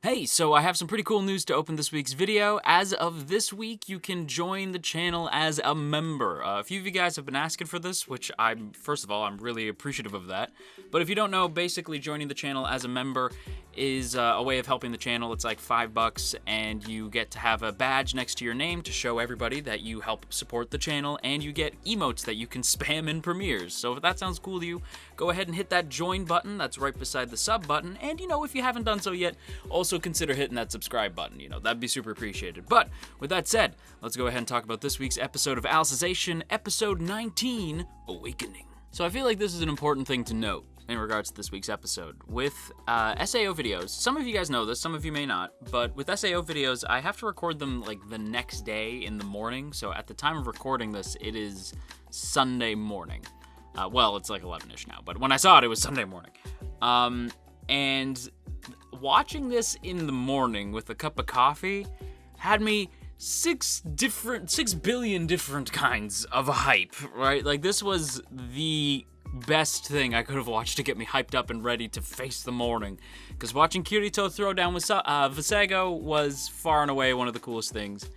Hey, so I have some pretty cool news to open this week's video. As of this week, you can join the channel as a member. A few of you guys have been asking for this, which first of all, I'm really appreciative of that. But if you don't know, basically joining the channel as a member is a way of helping the channel. It's like $5, and you get to have a badge next to your name to show everybody that you help support the channel, and you get emotes that you can spam in premieres. So if that sounds cool to you, go ahead and hit that join button that's right beside the sub button, and if you haven't done so yet, also consider hitting that subscribe button. That'd be super appreciated. But with that said, let's go ahead and talk about this week's episode of Alicization, episode 19, Awakening. So I feel like this is an important thing to note in regards to this week's episode. With SAO videos, some of you guys know this, some of you may not, but with SAO videos, I have to record them like the next day in the morning. So at the time of recording this, it is Sunday morning. Well, it's like 11-ish now, but when I saw it, it was Sunday morning. And watching this in the morning with a cup of coffee had me 6 billion different kinds of hype, right? Like, this was the best thing I could have watched to get me hyped up and ready to face the morning. Because watching Kirito throw down with Visago was far and away one of the coolest things.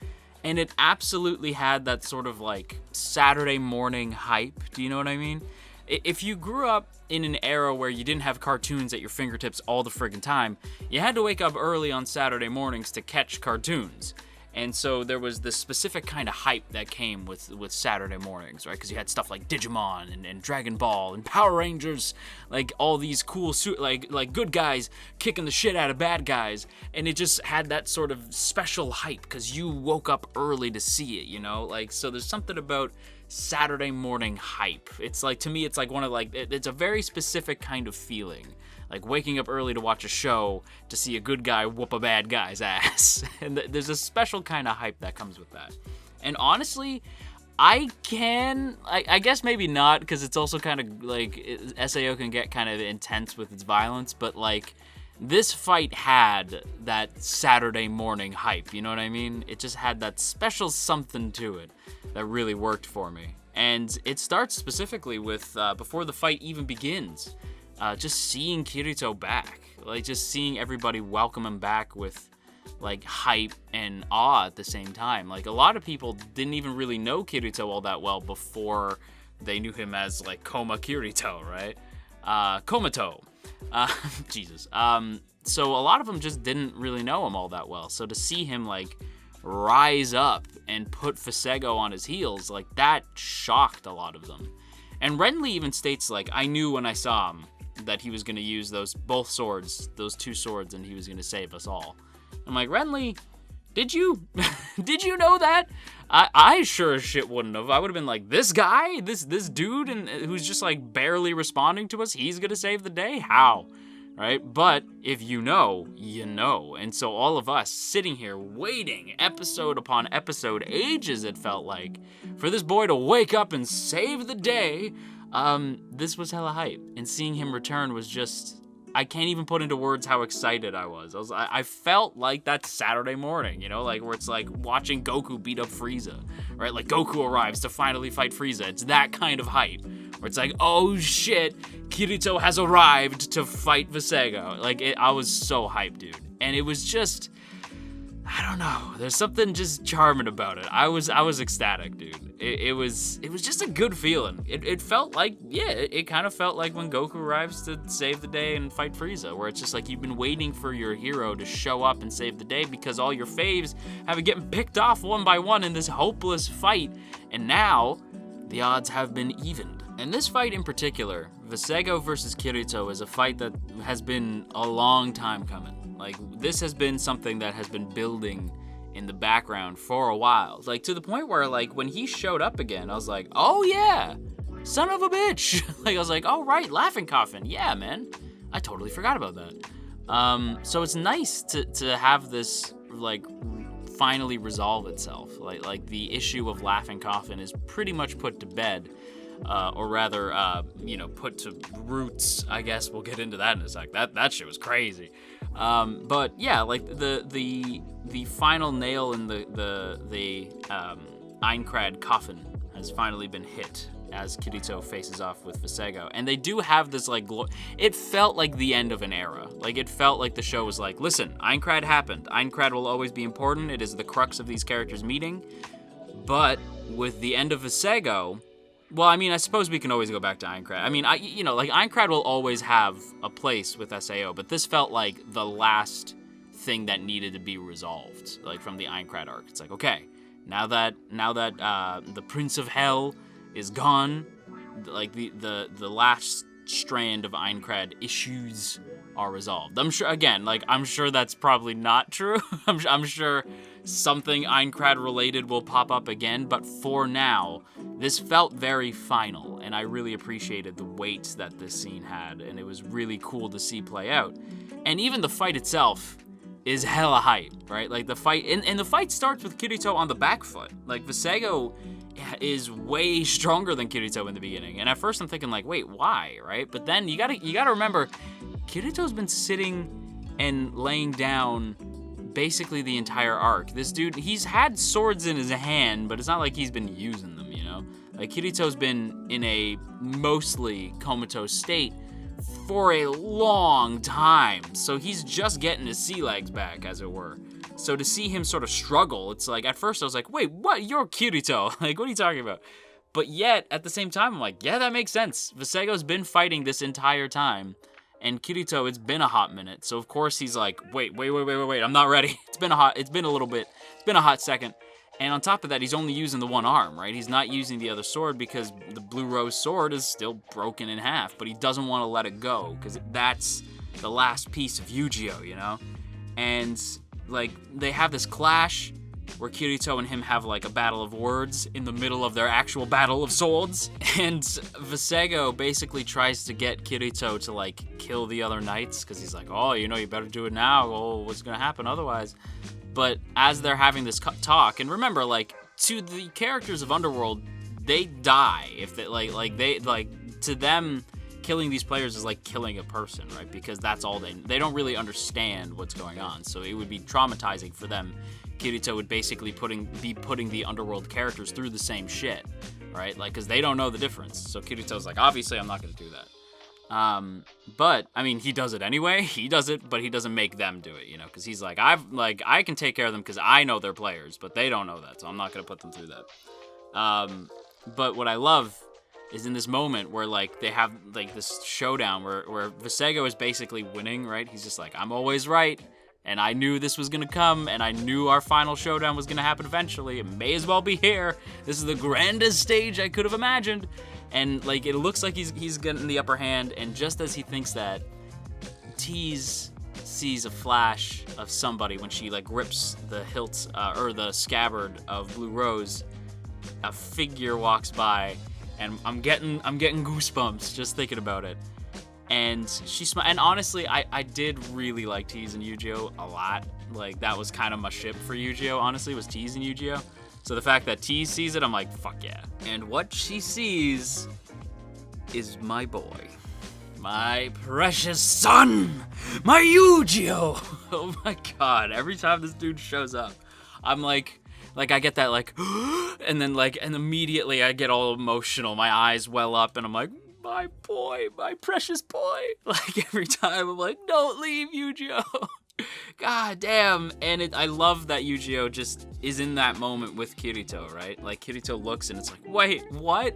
And it absolutely had that sort of like Saturday morning hype. Do you know what I mean? If you grew up in an era where you didn't have cartoons at your fingertips all the friggin' time, you had to wake up early on Saturday mornings to catch cartoons. And so there was this specific kind of hype that came with Saturday mornings, right? Because you had stuff like Digimon and Dragon Ball and Power Rangers, like all these cool like good guys kicking the shit out of bad guys, and it just had that sort of special hype because you woke up early to see it, Like, so there's something about Saturday morning hype. It's like, to me, it's like it's a very specific kind of feeling. Like waking up early to watch a show to see a good guy whoop a bad guy's ass. And there's a special kind of hype that comes with that. And honestly, I guess maybe not, because it's also kind of like SAO can get kind of intense with its violence, but like this fight had that Saturday morning hype, you know what I mean? It just had that special something to it that really worked for me. And it starts specifically with, before the fight even begins, just seeing Kirito back, like just seeing everybody welcome him back with like hype and awe at the same time. Like, a lot of people didn't even really know Kirito all that well before they knew him as like Koma Kirito, right? Komato. Jesus. So a lot of them just didn't really know him all that well. So to see him like rise up and put Visago on his heels, like that shocked a lot of them. And Renly even states, like, I knew when I saw him that he was going to use those two swords, and he was going to save us all. I'm like, Renly, did you know that? I sure as shit wouldn't have. I would have been like, this guy, this dude, and who's just like barely responding to us, he's going to save the day? How? Right? But if you know, you know. And so all of us sitting here waiting episode upon episode, ages it felt like, for this boy to wake up and save the day, this was hella hype. And seeing him return was just, I can't even put into words how excited I was. I felt like that Saturday morning, like where it's like watching Goku beat up Frieza, right? Like Goku arrives to finally fight Frieza. It's that kind of hype. Where it's like, oh shit, Kirito has arrived to fight Visago. Like, I was so hyped, dude. And it was just, I don't know, there's something just charming about it. I was ecstatic, dude. It was just a good feeling. It felt like, it kind of felt like when Goku arrives to save the day and fight Frieza, where it's just like you've been waiting for your hero to show up and save the day because all your faves have been getting picked off one by one in this hopeless fight, and now the odds have been evened. And this fight in particular, Visago versus Kirito, is a fight that has been a long time coming. Like, this has been something that has been building in the background for a while. Like, to the point where, like, when he showed up again, I was like, oh yeah, son of a bitch. Like, I was like, oh right, Laughing Coffin. Yeah, man. I totally forgot about that. So it's nice to have this, like, finally resolve itself. Like the issue of Laughing Coffin is pretty much put to bed. Or rather, put to roots. I guess we'll get into that in a sec. That shit was crazy. But yeah, like the final nail in the Einkrad coffin has finally been hit, as Kirito faces off with Visego. And they do have this, like, it felt like the end of an era. Like, it felt like the show was like, listen, Aincrad happened. Aincrad will always be important. It is the crux of these characters meeting. But with the end of Visego, well, I mean, I suppose we can always go back to Aincrad. I mean, like, Aincrad will always have a place with SAO, but this felt like the last thing that needed to be resolved, like, from the Aincrad arc. It's like, okay, now that the Prince of Hell is gone, like, the last strand of Aincrad issues are resolved. I'm sure that's probably not true. I'm sure something Aincrad related will pop up again, but for now, this felt very final, and I really appreciated the weight that this scene had, and it was really cool to see play out. And even the fight itself is hella hype, right? Like, the fight, and the fight starts with Kirito on the back foot. Like, Visego is way stronger than Kirito in the beginning, and at first I'm thinking, like, wait, why, right? But then you gotta remember, Kirito's been sitting and laying down basically the entire arc. This dude, he's had swords in his hand, but it's not like he's been using them, you know? Like, Kirito's been in a mostly comatose state for a long time, so he's just getting his sea legs back, as it were. So to see him sort of struggle, it's like, at first I was like, wait, what? You're Kirito. Like, what are you talking about? But yet, at the same time, I'm like, yeah, that makes sense. Visego's been fighting this entire time, and Kirito, it's been a hot minute. So of course he's like, wait, I'm not ready. It's been a hot second. And on top of that, he's only using the one arm, right? He's not using the other sword because the Blue Rose sword is still broken in half, but he doesn't want to let it go because that's the last piece of Yu-Gi-Oh, you know? And, like, they have this clash where Kirito and him have, like, a battle of words in the middle of their actual battle of swords. And Visego basically tries to get Kirito to, like, kill the other knights because he's like, oh, you know, you better do it now. Oh, what's going to happen otherwise? But as they're having this talk, and remember, like, to the characters of Underworld, they die if they, to them, killing these players is like killing a person, right? Because that's all they don't really understand what's going on. So it would be traumatizing for them. Kirito would basically be putting the Underworld characters through the same shit, right? Like, because they don't know the difference. So Kirito's like, obviously, I'm not going to do that. But I mean, he does it anyway. He does it, but he doesn't make them do it, you know, because he's like, I can take care of them because I know they're players, but they don't know that, so I'm not gonna put them through that. But what I love is in this moment where, like, they have, like, this showdown where Visego is basically winning, right? He's just like, I'm always right, and I knew this was gonna come, and I knew our final showdown was gonna happen eventually. It may as well be here. This is the grandest stage I could have imagined. And, like, it looks like he's getting the upper hand, and just as he thinks that, Tease sees a flash of somebody when she, like, rips the hilt, or the scabbard of Blue Rose. A figure walks by, and I'm getting goosebumps just thinking about it. And and honestly, I did really like Tease in Yu-Gi-Oh! A lot. Like, that was kind of my ship for Yu-Gi-Oh! Honestly, was Tease in Yu-Gi-Oh! So the fact that Tease sees it, I'm like, fuck yeah. And what she sees is my boy. My precious son! My Yu-Gi-Oh! Oh my god, every time this dude shows up, I'm like I get that, like, and then, like, and immediately I get all emotional. My eyes well up, and I'm like, my boy, my precious boy. Like, every time I'm like, don't leave, Yu-Gi-Oh! God damn. And I love that Yu-Gi-Oh! Just is in that moment with Kirito, right? Like, Kirito looks and it's like, wait, what?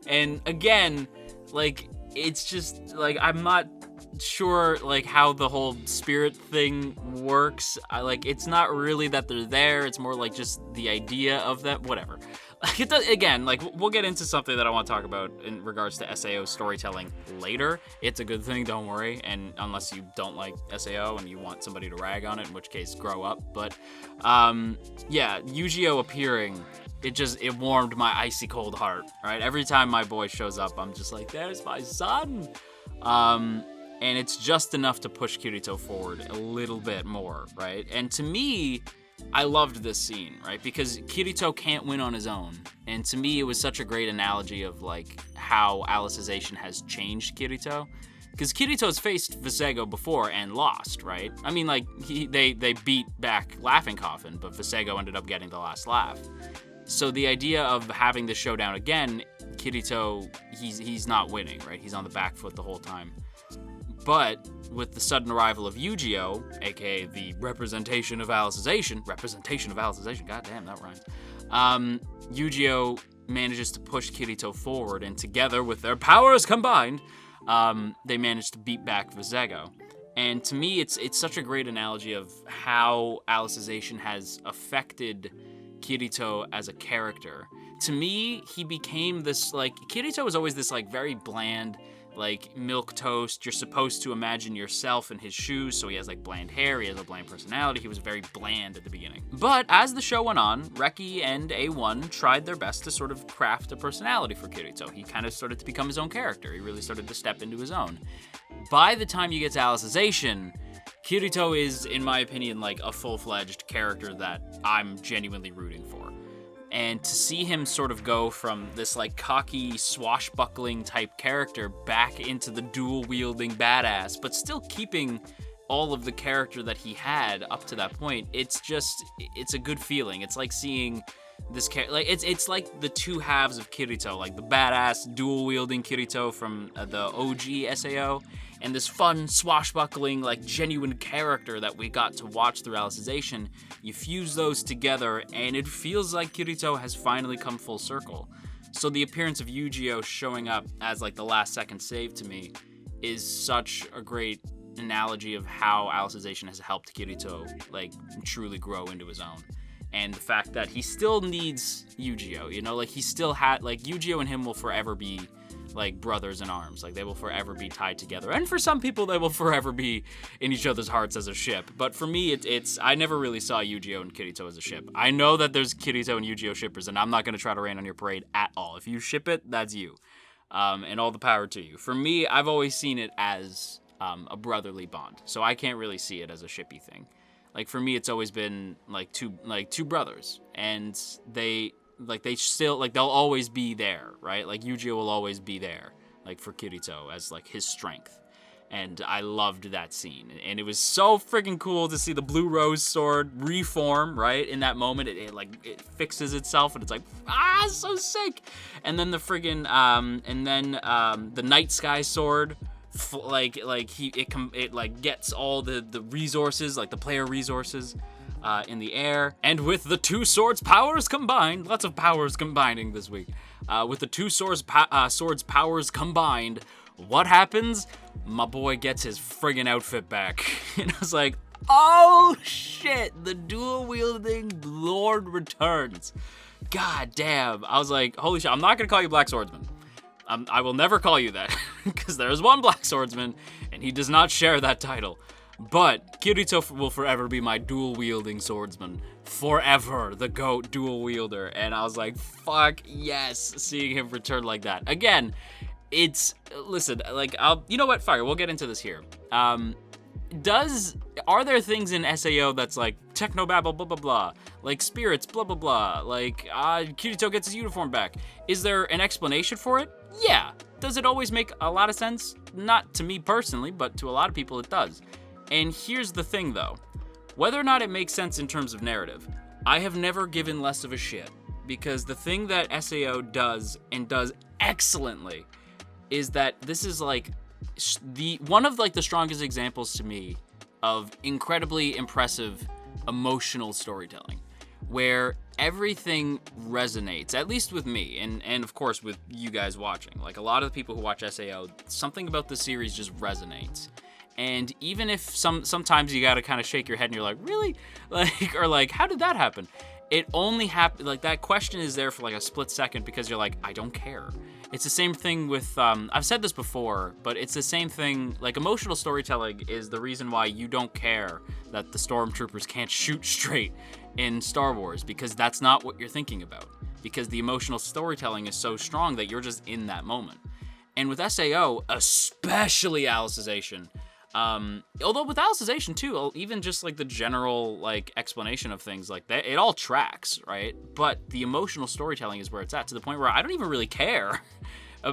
And again, like, it's just, like, I'm not sure, like, how the whole spirit thing works. It's not really that they're there. It's more like just the idea of that, whatever. Like, it does, again, like, we'll get into something that I want to talk about in regards to SAO storytelling later. It's a good thing, don't worry, and unless you don't like SAO and you want somebody to rag on it, in which case, grow up. But, yeah, Yu-Gi-Oh! Appearing, it warmed my icy cold heart, right? Every time my boy shows up, I'm just like, there's my son! And it's just enough to push Kirito forward a little bit more, right? And to me, I loved this scene, right? Because Kirito can't win on his own. And to me, it was such a great analogy of, like, how Alicization has changed Kirito. Because Kirito's faced Visego before and lost, right? I mean, like, they beat back Laughing Coffin, but Visego ended up getting the last laugh. So the idea of having the showdown again, Kirito, he's not winning, right? He's on the back foot the whole time. But with the sudden arrival of Yu-Gi-Oh, aka the representation of Alicization, goddamn, that rhymes. Yu-Gi-Oh manages to push Kirito forward, and together with their powers combined, they manage to beat back Vizego. And to me, it's such a great analogy of how Alicization has affected Kirito as a character. To me, he became this, like, Kirito was always this, like, very bland, like, milquetoast. You're supposed to imagine yourself in his shoes, so he has, like, bland hair, he has a bland personality. He was very bland at the beginning. But as the show went on, Reki and A1 tried their best to sort of craft a personality for Kirito. He kind of started to become his own character. He really started to step into his own. By the time you get to Alicization, Kirito is, in my opinion, like, a full-fledged character that I'm genuinely rooting for. And to see him sort of go from this, like, cocky, swashbuckling type character back into the dual-wielding badass, but still keeping all of the character that he had up to that point, it's a good feeling. It's like seeing this character, like, it's like the two halves of Kirito, like the badass, dual-wielding Kirito from the OG SAO, and this fun, swashbuckling, like, genuine character that we got to watch through Alicization. You fuse those together, and it feels like Kirito has finally come full circle. So the appearance of Yu-Gi-Oh showing up as, like, the last-second save to me is such a great analogy of how Alicization has helped Kirito, like, truly grow into his own. And the fact that he still needs Yu-Gi-Oh, you know, like, he still had, like, Yu-Gi-Oh and him will forever be, like, brothers in arms. Like, they will forever be tied together. And for some people, they will forever be in each other's hearts as a ship. But for me, it's I never really saw Yu-Gi-Oh and Kirito as a ship. I know that there's Kirito and Yu-Gi-Oh shippers, and I'm not going to try to rain on your parade at all. If you ship it, that's you. And all the power to you. For me, I've always seen it as a brotherly bond. So I can't really see it as a shippy thing. Like, for me, it's always been, like, two brothers. And they still, like, they'll always be there, right? Like, Yu-Gi-Oh will always be there, like, for Kirito as, like, his strength. And I loved that scene. And it was so freaking cool to see the blue rose sword reform, right? In that moment, it fixes itself, and it's like, so sick! And then the friggin', the night sky sword, it gets all the resources, like the player resources, in the air. And with the two swords' powers combined, lots of powers combining this week. With the two swords' powers combined, what happens? My boy gets his friggin' outfit back. And I was like, oh shit, the dual-wielding Lord returns. God damn. I was like, holy shit, I'm not gonna call you Black Swordsman. I will never call you that, because there's one Black Swordsman, and he does not share that title. But Kirito will forever be my dual-wielding swordsman. Forever, the GOAT dual-wielder. And I was like, fuck yes, seeing him return like that. Again, listen, like, you know what, fire, we'll get into this here. Are there things in SAO that's like technobabble, blah, blah, blah, like spirits, blah, blah, blah, like Kirito gets his uniform back? Is there an explanation for it? Yeah. Does it always make a lot of sense? Not to me personally, but to a lot of people it does. And here's the thing though, whether or not it makes sense in terms of narrative, I have never given less of a shit, because the thing that SAO does, and does excellently, is that this is like one of like the strongest examples to me of incredibly impressive emotional storytelling, where everything resonates, at least with me, and of course with you guys watching. Like, a lot of the people who watch SAO, something about the series just resonates. And even if sometimes you gotta kind of shake your head and you're like, really? Like, or like, how did that happen? It only happened, like, that question is there for like a split second, because you're like, I don't care. It's the same thing with, I've said this before, but it's the same thing, like, emotional storytelling is the reason why you don't care that the stormtroopers can't shoot straight in Star Wars, because that's not what you're thinking about. Because the emotional storytelling is so strong that you're just in that moment. And with SAO, especially Alicization, although with Alicization too, even just like the general like explanation of things like that, it all tracks, right? But the emotional storytelling is where it's at, to the point where I don't even really care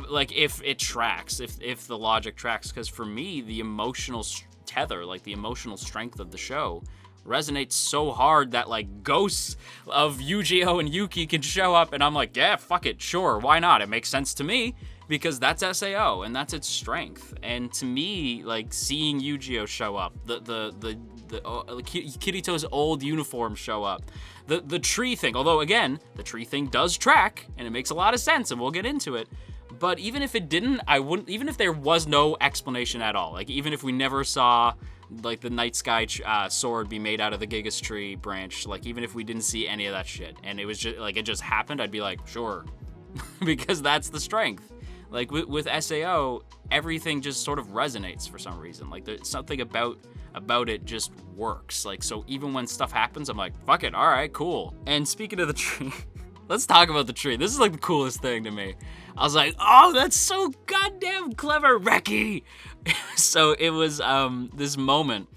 like if it tracks, if the logic tracks, because for me the emotional tether, like the emotional strength of the show resonates so hard that like ghosts of Yu-Gi-Oh and Yuki can show up, and I'm like, yeah, fuck it, sure, why not? It makes sense to me because that's SAO and that's its strength. And to me, like seeing Yu-Gi-Oh show up, the Kirito's old uniform show up, the tree thing. Although again, the tree thing does track and it makes a lot of sense, and we'll get into it. But even if it didn't, I wouldn't. Even if there was no explanation at all, like even if we never saw like the Night Sky sword be made out of the Gigas Tree branch, like even if we didn't see any of that shit and it was just like it just happened, I'd be like, sure, because that's the strength. Like with SAO, everything just sort of resonates for some reason. Like there's something about it just works. Like so, even when stuff happens, I'm like, fuck it, all right, cool. And speaking of the tree. Let's talk about the tree. This is like the coolest thing to me. I was like, oh, that's so goddamn clever, Reki. So it was this moment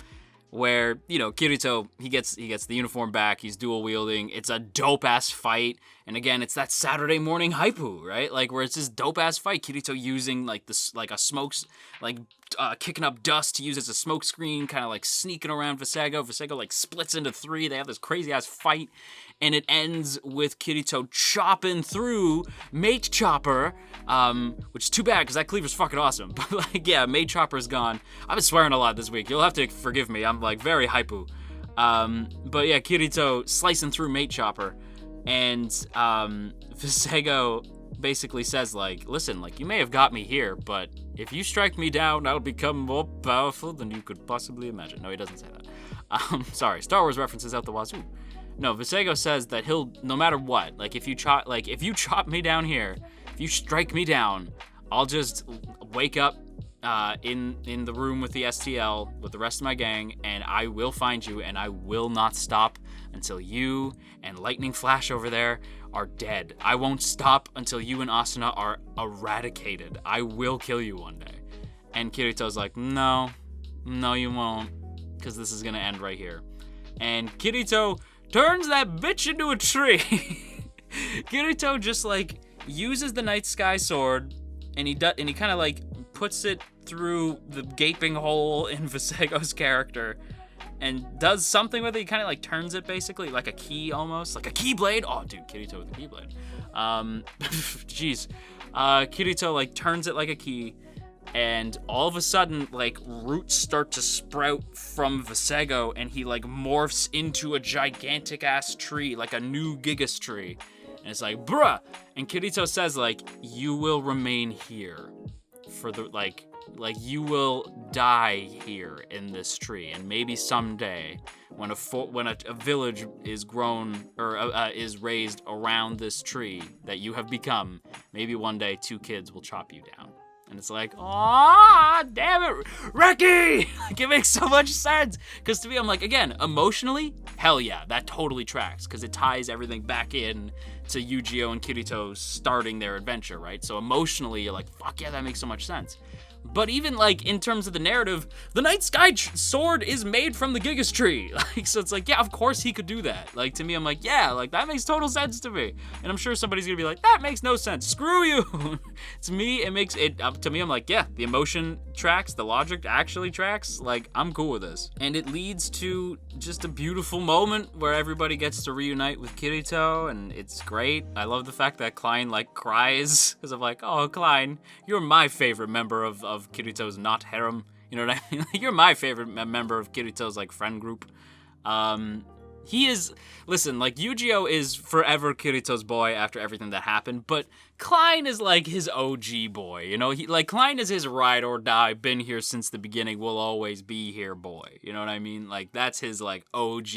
where, you know, Kirito, he gets the uniform back, he's dual wielding, it's a dope ass fight, and again, it's that Saturday morning hypu, right? Like where it's this dope ass fight, Kirito using like this, like a smokes, like kicking up dust to use as a smoke screen, kind of like sneaking around Visego. Visego like splits into three, they have this crazy ass fight, and it ends with Kirito chopping through Mate Chopper, which is too bad because that cleaver's fucking awesome. But like, yeah, Mate Chopper's gone. I've been swearing a lot this week. You'll have to forgive me. I'm like very hypoo. But yeah, Kirito slicing through Mate Chopper, and Visego basically says like, listen, like you may have got me here, but if you strike me down, I'll become more powerful than you could possibly imagine. No, he doesn't say that. Sorry, Star Wars references out the wazoo. No, Visego says that he'll, no matter what, like if you chop me down here, if you strike me down, I'll just wake up in the room with the STL with the rest of my gang, and I will find you, and I will not stop until you and Lightning Flash over there are dead. I won't stop until you and Asuna are eradicated. I will kill you one day. And Kirito's like, no, you won't, because this is gonna end right here. And Kirito turns that bitch into a tree. Kirito just like uses the Night Sky sword, and he kind of like puts it through the gaping hole in Visego's character, and does something with it. He kind of like turns it basically like a key, almost like a keyblade. Oh, dude, Kirito with the keyblade. Jeez, Kirito like turns it like a key. And all of a sudden, like, roots start to sprout from Visego, and he, like, morphs into a gigantic-ass tree, like a new Gigas tree. And it's like, bruh! And Kirito says, like, you will remain here for the, like you will die here in this tree. And maybe someday, when a village is grown, or is raised around this tree that you have become, maybe one day 2 kids will chop you down. And it's like, aw, damn it, Reki! Like, it makes so much sense. Because to me, I'm like, again, emotionally, hell yeah, that totally tracks. Because it ties everything back in to Yu-Gi-Oh! And Kirito starting their adventure, right? So emotionally, you're like, fuck yeah, that makes so much sense. But even, like, in terms of the narrative, the Night Sky sword is made from the Gigas Tree. Like, so it's like, yeah, of course he could do that. Like, to me, I'm like, yeah, like, that makes total sense to me. And I'm sure somebody's gonna be like, that makes no sense. Screw you. To me, it makes it, to me, I'm like, yeah, the emotion tracks, the logic actually tracks. Like, I'm cool with this. And it leads to just a beautiful moment where everybody gets to reunite with Kirito, and it's great. I love the fact that Klein, like, cries, because I'm like, oh, Klein, you're my favorite member of Kirito's not harem, you know what I mean? You're my favorite member of Kirito's like friend group. He is, listen, like Yu-Gi-Oh is forever Kirito's boy after everything that happened, but Klein is like his OG boy, you know? He like Klein is his ride or die, been here since the beginning, will always be here boy, you know what I mean? Like that's his like OG,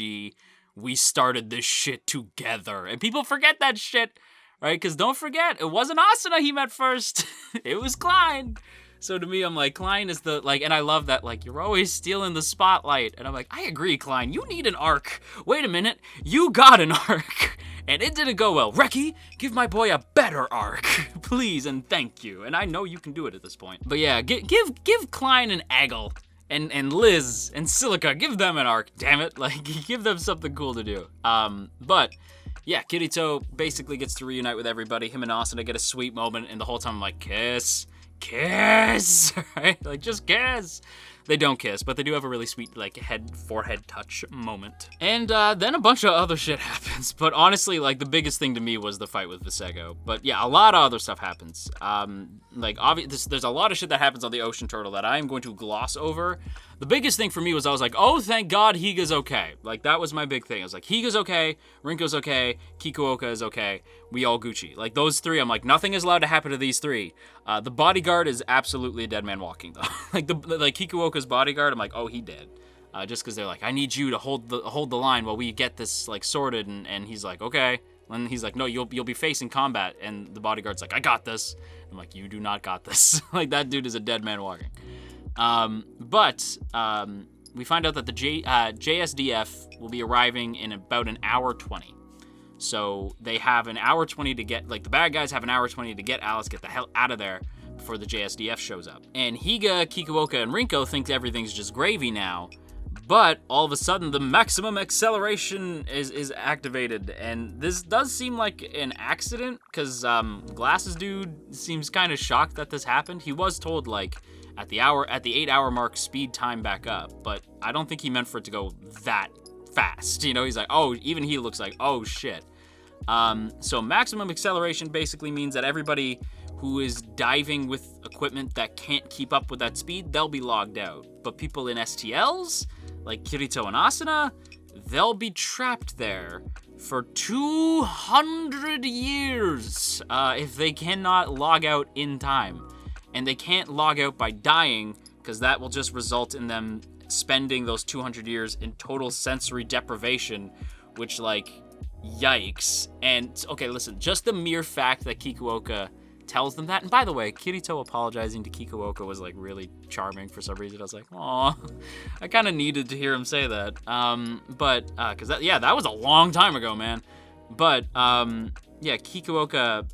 we started this shit together, and people forget that shit, right? Because don't forget, it wasn't Asuna he met first, it was Klein. So to me, I'm like, Klein is the, like, and I love that, like, you're always stealing the spotlight. And I'm like, I agree, Klein, you need an arc. Wait a minute, you got an arc. And it didn't go well. Reki, give my boy a better arc, please and thank you. And I know you can do it at this point. But yeah, give Klein an Aggle. And Liz and Silica, give them an arc, damn it. Like, give them something cool to do. But yeah, Kirito basically gets to reunite with everybody. Him and Asuna get a sweet moment, and the whole time I'm like, kiss, right? Like, just kiss. They don't kiss, but they do have a really sweet, like, forehead touch moment. And then a bunch of other shit happens. But honestly, like, the biggest thing to me was the fight with Visego. But yeah, a lot of other stuff happens. Like, there's a lot of shit that happens on the Ocean Turtle that I am going to gloss over. The biggest thing for me was I was like, oh, thank God Higa's okay. Like, that was my big thing. I was like, Higa's okay, Rinko's okay, Kikuoka is okay, we all Gucci. Like, those three, I'm like, nothing is allowed to happen to these three. The bodyguard is absolutely a dead man walking, though. like Kikuoka's bodyguard, I'm like, oh, he dead. Just because they're like, I need you to hold the line while we get this, like, sorted, and he's like, okay. And he's like, no, you'll be facing combat, and the bodyguard's like, I got this. I'm like, you do not got this. Like, that dude is a dead man walking. But we find out that the JSDF will be arriving in about an hour 20. So they have an hour 20 to get, like, the bad guys have an hour 20 to get Alice, get the hell out of there before the JSDF shows up. And Higa, Kikuoka, and Rinko think everything's just gravy now. But all of a sudden, the maximum acceleration is activated, and this does seem like an accident, because Glasses Dude seems kind of shocked that this happened. He was told, like, at the 8-hour mark, speed time back up, but I don't think he meant for it to go that fast. You know, he's like, oh, even he looks like, oh shit. So maximum acceleration basically means that everybody who is diving with equipment that can't keep up with that speed, they'll be logged out. But people in STLs, like Kirito and Asuna, they'll be trapped there for 200 years if they cannot log out in time. And they can't log out by dying, because that will just result in them spending those 200 years in total sensory deprivation, which, like, yikes. And, okay, listen, just the mere fact that Kikuoka tells them that, and by the way, Kirito apologizing to Kikuoka was, like, really charming for some reason. I was like, aw, I kind of needed to hear him say that. Because that was a long time ago, man. But, yeah, Kikuoka,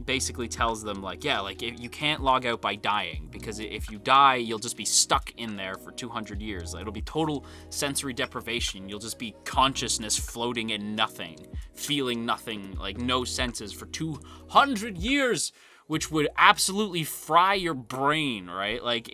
basically tells them, like, yeah, like, if you can't log out by dying, because if you die, you'll just be stuck in there for 200 years. It'll be total sensory deprivation. You'll just be consciousness floating in nothing, feeling nothing, like no senses for 200 years, which would absolutely fry your brain, right? Like,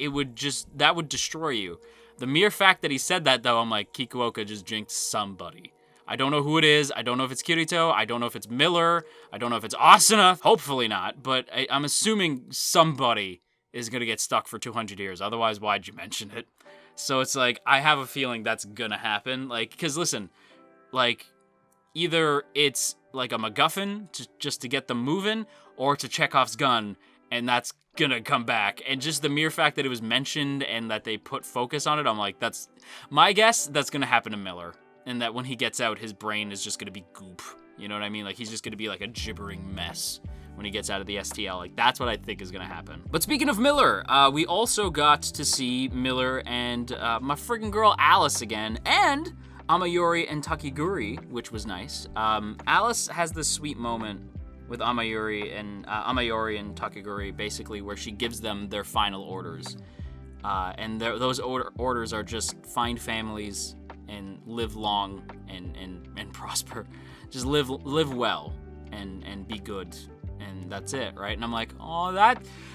that would destroy you. The mere fact that he said that, though, I'm like, Kikuoka just jinxed somebody. I don't know who it is. I don't know if it's Kirito. I don't know if it's Miller. I don't know if it's Asuna. Hopefully not, but I'm assuming somebody is going to get stuck for 200 years. Otherwise, why'd you mention it? So it's like, I have a feeling that's going to happen. Like, because listen, like, either it's like a MacGuffin just to get them moving, or to Chekhov's gun, and that's going to come back. And just the mere fact that it was mentioned and that they put focus on it, I'm like, that's my guess. That's going to happen to Miller. And that when he gets out, his brain is just going to be goop. You know what I mean? Like, he's just going to be like a gibbering mess when he gets out of the STL. Like, that's what I think is going to happen. But speaking of Miller, we also got to see Miller and my friggin' girl Alice again, and Amayuri and Takiguri, which was nice. Alice has this sweet moment with Amayuri and Takiguri, basically, where she gives them their final orders. And those orders are just find families and live long and prosper. Just live well and be good. And that's it, right? And I'm like, oh,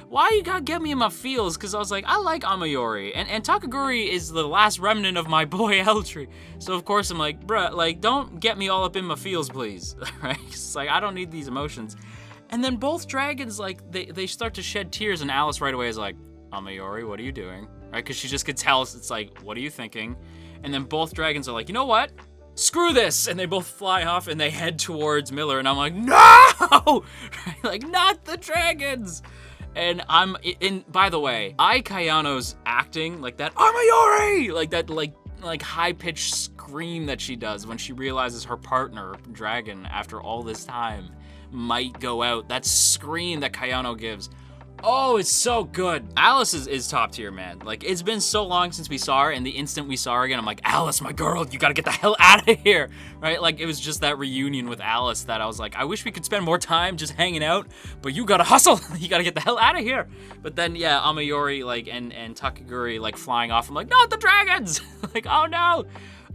why you gotta get me in my feels? Because I was like, I like Amayori. And Takaguri is the last remnant of my boy Eltry. So of course I'm like, bruh, like, don't get me all up in my feels, please. Right? It's like, I don't need these emotions. And then both dragons, like, they start to shed tears, and Alice right away is like, Amayori, what are you doing? Right? Because she just could tell, it's like, what are you thinking? And then both dragons are like, you know what? Screw this! And they both fly off and they head towards Miller, and I'm like, no! Right? Like, not the dragons! And by the way, Ai Kayano's acting, like that, Amayori! Like that, like high-pitched scream that she does when she realizes her partner, dragon, after all this time, might go out. That scream that Kayano gives. Oh, it's so good. Alice is top tier, man. Like, it's been so long since we saw her, and the instant we saw her again, I'm like, Alice, my girl, you gotta get the hell out of here, right? Like, it was just that reunion with Alice that I was like, I wish we could spend more time just hanging out, but you gotta hustle. You gotta get the hell out of here. But then, yeah, Amayori, like, and Takaguri, like, flying off. I'm like, not the dragons! Like, oh no!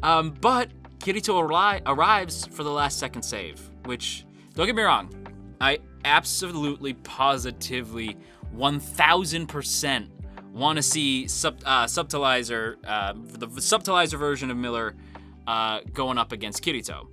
But Kirito arrives for the last second save, which, don't get me wrong, I absolutely, positively, 1000% want to see Subtilizer, the Subtilizer version of Miller going up against Kirito.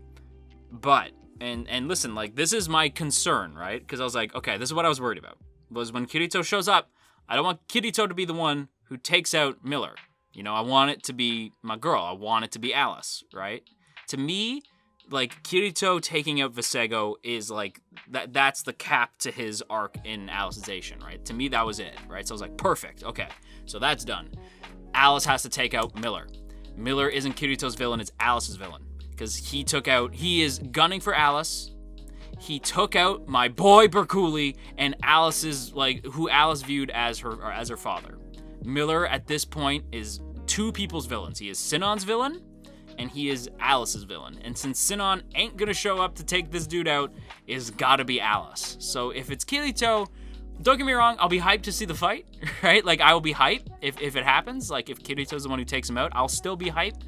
But, and listen, like, this is my concern, right? Because I was like, okay, this is what I was worried about. Was when Kirito shows up, I don't want Kirito to be the one who takes out Miller. You know, I want it to be my girl. I want it to be Alice, right? To me, like, Kirito taking out Visego is, like, that's the cap to his arc in Alicization, right? To me, that was it, right? So I was like, perfect, okay. So that's done. Alice has to take out Miller. Miller isn't Kirito's villain, it's Alice's villain. Because he is gunning for Alice. He took out my boy Berkuli, and Alice's, like, who Alice viewed as her father. Miller, at this point, is two people's villains. He is Sinon's villain, and he is Alice's villain. And since Sinon ain't gonna show up to take this dude out, it's gotta be Alice. So if it's Kirito, don't get me wrong, I'll be hyped to see the fight, right? Like, I will be hyped if it happens. Like, if Kirito's the one who takes him out, I'll still be hyped.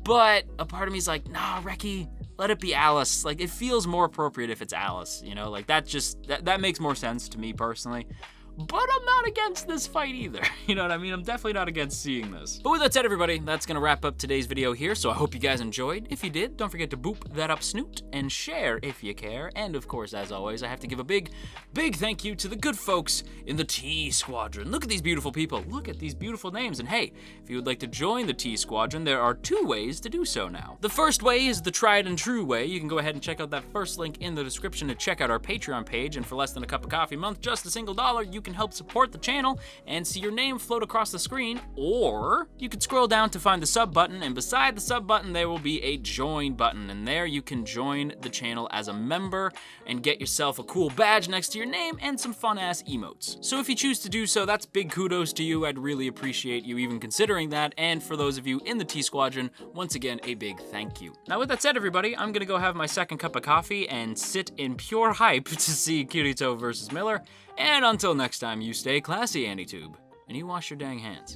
But a part of me is like, nah, Reki, let it be Alice. Like, it feels more appropriate if it's Alice, you know? Like, that makes more sense to me personally. But I'm not against this fight either. You know what I mean? I'm definitely not against seeing this. But with that said, everybody, that's gonna wrap up today's video here. So I hope you guys enjoyed. If you did, don't forget to boop that up snoot and share if you care. And of course, as always, I have to give a big thank you to the good folks in the T Squadron. Look at these beautiful people. Look at these beautiful names. And hey, if you would like to join the T Squadron, there are 2 ways to do so now. The first way is the tried and true way. You can go ahead and check out that first link in the description to check out our Patreon page. And for less than a cup of coffee a month, just a single $1, you can help support the channel and see your name float across the screen, or you could scroll down to find the sub button, and beside the sub button there will be a join button, and there you can join the channel as a member and get yourself a cool badge next to your name and some fun ass emotes. So if you choose to do so, that's big kudos to you. I'd really appreciate you even considering that, and for those of you in the T Squadron, once again, a big thank you. Now with that said, everybody, I'm gonna go have my second cup of coffee and sit in pure hype to see Kirito versus Miller. And until next time, you stay classy, AndyTube, and you wash your dang hands.